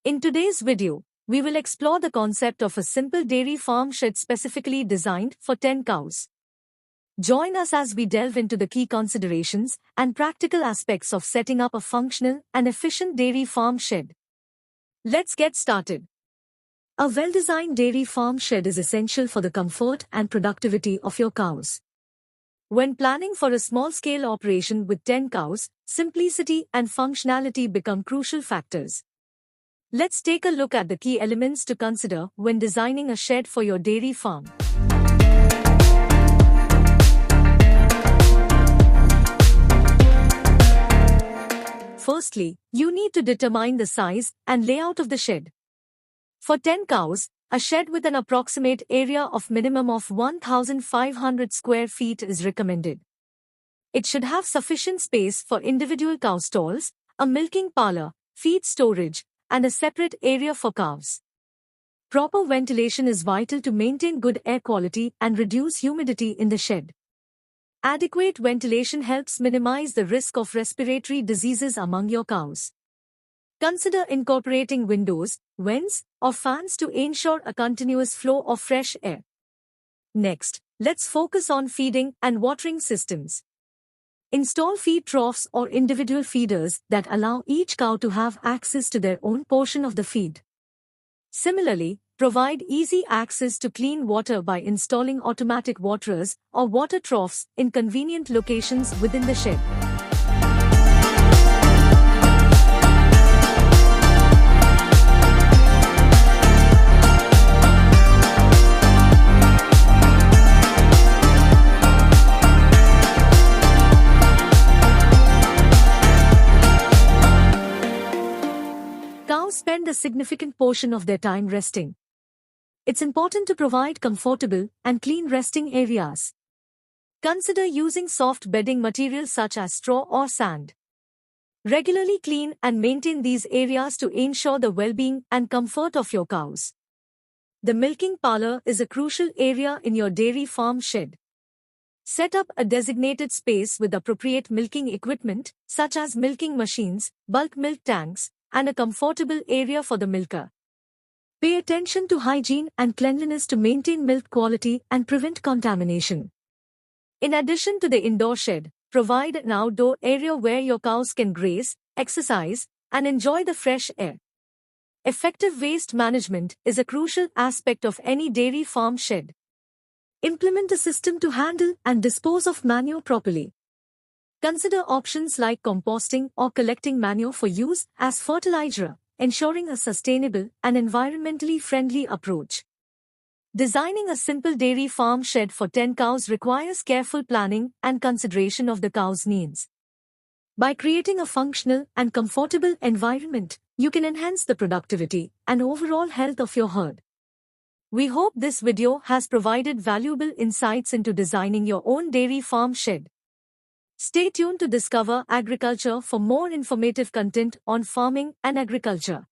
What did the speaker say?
In today's video, we will explore the concept of a simple dairy farm shed specifically designed for 10 cows. Join us as we delve into the key considerations and practical aspects of setting up a functional and efficient dairy farm shed. Let's get started. A well-designed dairy farm shed is essential for the comfort and productivity of your cows. When planning for a small-scale operation with 10 cows, simplicity and functionality become crucial factors. Let's take a look at the key elements to consider when designing a shed for your dairy farm. Firstly, you need to determine the size and layout of the shed. For 10 cows, a shed with an approximate area of minimum of 1,500 square feet is recommended. It should have sufficient space for individual cow stalls, a milking parlor, feed storage, and a separate area for calves. Proper ventilation is vital to maintain good air quality and reduce humidity in the shed. Adequate ventilation helps minimize the risk of respiratory diseases among your cows. Consider incorporating windows, vents, or fans to ensure a continuous flow of fresh air. Next, let's focus on feeding and watering systems. Install feed troughs or individual feeders that allow each cow to have access to their own portion of the feed. Similarly, provide easy access to clean water by installing automatic waterers or water troughs in convenient locations within the shed. Cows spend a significant portion of their time resting. It's important to provide comfortable and clean resting areas. Consider using soft bedding materials such as straw or sand. Regularly clean and maintain these areas to ensure the well-being and comfort of your cows. The milking parlor is a crucial area in your dairy farm shed. Set up a designated space with appropriate milking equipment, such as milking machines, bulk milk tanks, and a comfortable area for the milker. Pay attention to hygiene and cleanliness to maintain milk quality and prevent contamination. In addition to the indoor shed, provide an outdoor area where your cows can graze, exercise, and enjoy the fresh air. Effective waste management is a crucial aspect of any dairy farm shed. Implement a system to handle and dispose of manure properly. Consider options like composting or collecting manure for use as fertilizer, ensuring a sustainable and environmentally friendly approach. Designing a simple dairy farm shed for 10 cows requires careful planning and consideration of the cows' needs. By creating a functional and comfortable environment, you can enhance the productivity and overall health of your herd. We hope this video has provided valuable insights into designing your own dairy farm shed. Stay tuned to Discover Agriculture for more informative content on farming and agriculture.